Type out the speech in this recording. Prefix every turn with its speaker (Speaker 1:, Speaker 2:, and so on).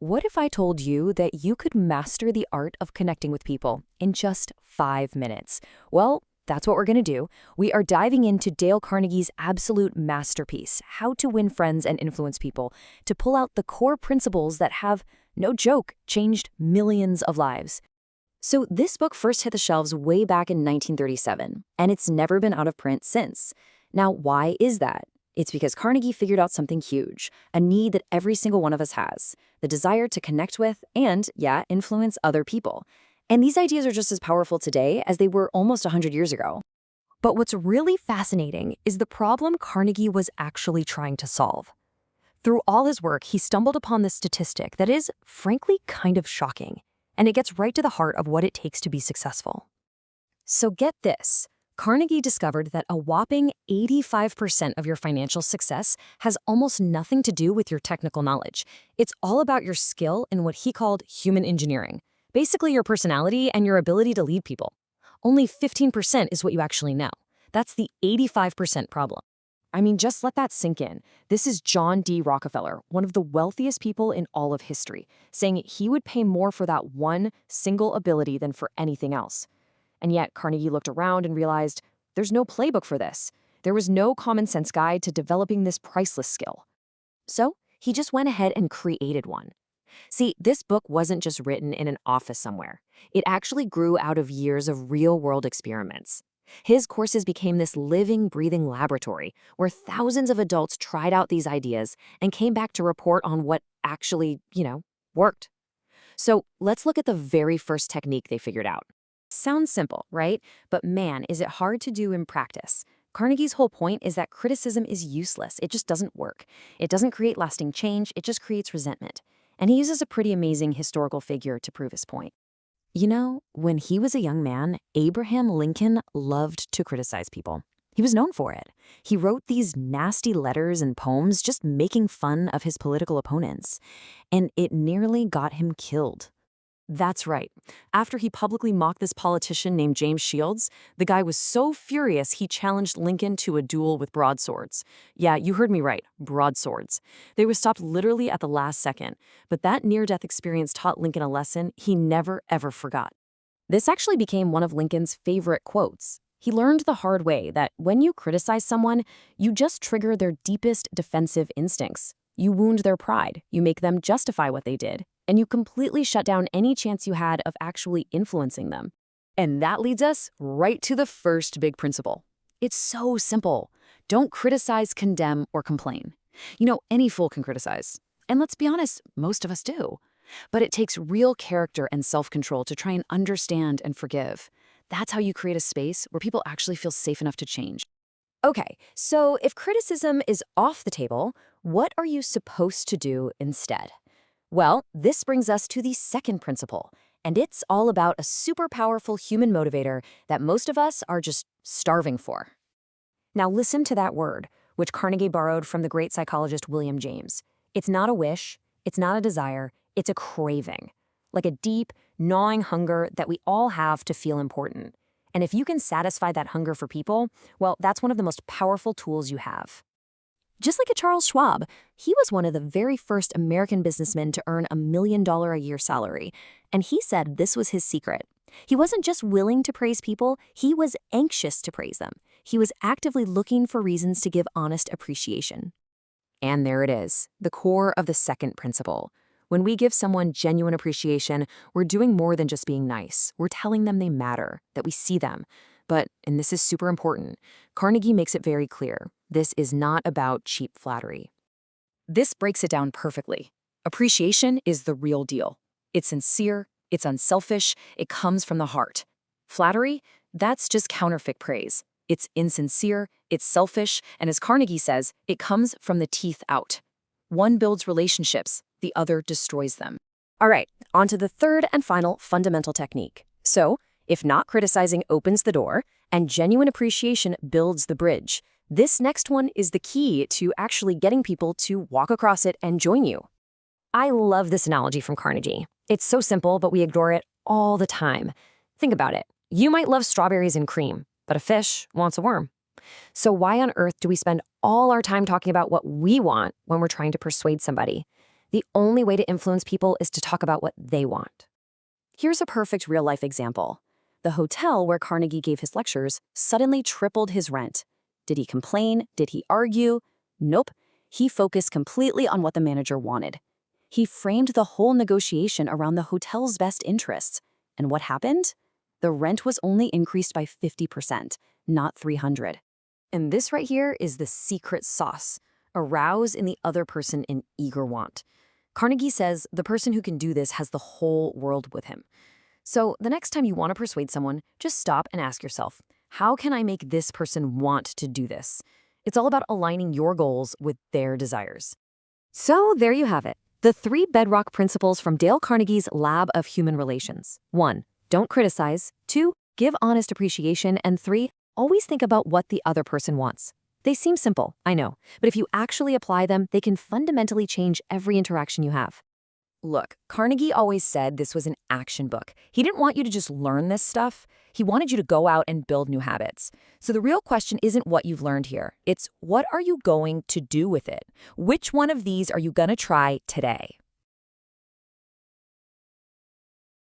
Speaker 1: What if I told you that you could master the art of connecting with people in just 5 minutes? Well, that's what we're going to do. We are diving into Dale Carnegie's absolute masterpiece, How to Win Friends and Influence People, to pull out the core principles that have, no joke, changed millions of lives. So this book first hit the shelves way back in 1937, and it's never been out of print since. Now, why is that? It's because Carnegie figured out something huge, a need that every single one of us has, the desire to connect with and, influence other people. And these ideas are just as powerful today as they were almost 100 years ago. But what's really fascinating is the problem Carnegie was actually trying to solve. Through all his work, he stumbled upon this statistic that is, frankly, kind of shocking, and it gets right to the heart of what it takes to be successful. So get this. Carnegie discovered that a whopping 85% of your financial success has almost nothing to do with your technical knowledge. It's all about your skill in what he called human engineering, basically your personality and your ability to lead people. Only 15% is what you actually know. That's the 85% problem. I mean, just let that sink in. This is John D. Rockefeller, one of the wealthiest people in all of history, saying he would pay more for that one single ability than for anything else. And yet, Carnegie looked around and realized there's no playbook for this. There was no common sense guide to developing this priceless skill. So he just went ahead and created one. See, this book wasn't just written in an office somewhere. It actually grew out of years of real-world experiments. His courses became this living, breathing laboratory where thousands of adults tried out these ideas and came back to report on what actually, worked. So let's look at the very first technique they figured out. Sounds simple, right? But man, is it hard to do in practice. Carnegie's whole point is that criticism is useless. It just doesn't work. It doesn't create lasting change. It just creates resentment. And he uses a pretty amazing historical figure to prove his point. When he was a young man, Abraham Lincoln loved to criticize people. He was known for it. He wrote these nasty letters and poems just making fun of his political opponents. And it nearly got him killed. That's right. After he publicly mocked this politician named James Shields, the guy was so furious he challenged Lincoln to a duel with broadswords. Yeah, you heard me right, broadswords. They were stopped literally at the last second, but that near-death experience taught Lincoln a lesson he never, ever forgot. This actually became one of Lincoln's favorite quotes. He learned the hard way that when you criticize someone, you just trigger their deepest defensive instincts. You wound their pride, you make them justify what they did, and you completely shut down any chance you had of actually influencing them. And that leads us right to the first big principle. It's so simple. Don't criticize, condemn, or complain. Any fool can criticize. And let's be honest, most of us do. But it takes real character and self-control to try and understand and forgive. That's how you create a space where people actually feel safe enough to change. Okay, so if criticism is off the table, what are you supposed to do instead? Well, this brings us to the second principle, and it's all about a super powerful human motivator that most of us are just starving for. Now listen to that word, which Carnegie borrowed from the great psychologist William James. It's not a wish, it's not a desire, it's a craving, like a deep, gnawing hunger that we all have to feel important. And if you can satisfy that hunger for people, well, that's one of the most powerful tools you have. Just like a Charles Schwab, he was one of the very first American businessmen to earn $1 million a year salary. And he said this was his secret. He wasn't just willing to praise people, he was anxious to praise them. He was actively looking for reasons to give honest appreciation. And there it is, the core of the second principle. When we give someone genuine appreciation, we're doing more than just being nice. We're telling them they matter, that we see them. But, and this is super important, Carnegie makes it very clear, this is not about cheap flattery. This breaks it down perfectly. Appreciation is the real deal. It's sincere, it's unselfish, it comes from the heart. Flattery, that's just counterfeit praise. It's insincere, it's selfish, and as Carnegie says, it comes from the teeth out. One builds relationships, the other destroys them. All right, on to the third and final fundamental technique. So, if not criticizing opens the door, and genuine appreciation builds the bridge, this next one is the key to actually getting people to walk across it and join you. I love this analogy from Carnegie. It's so simple, but we ignore it all the time. Think about it. You might love strawberries and cream, but a fish wants a worm. So why on earth do we spend all our time talking about what we want when we're trying to persuade somebody? The only way to influence people is to talk about what they want. Here's a perfect real-life example. The hotel where Carnegie gave his lectures suddenly tripled his rent. Did he complain? Did he argue? Nope. He focused completely on what the manager wanted. He framed the whole negotiation around the hotel's best interests. And what happened? The rent was only increased by 50%, not 300. And this right here is the secret sauce. Arouse in the other person an eager want. Carnegie says the person who can do this has the whole world with him. So the next time you want to persuade someone, just stop and ask yourself, how can I make this person want to do this? It's all about aligning your goals with their desires. So there you have it. The 3 bedrock principles from Dale Carnegie's Lab of Human Relations. 1. Don't criticize. 2. Give honest appreciation. And 3. Always think about what the other person wants. They seem simple, I know, but if you actually apply them, they can fundamentally change every interaction you have. Look, Carnegie always said this was an action book. He didn't want you to just learn this stuff. He wanted you to go out and build new habits. So the real question isn't what you've learned here. It's what are you going to do with it? Which one of these are you going to try today?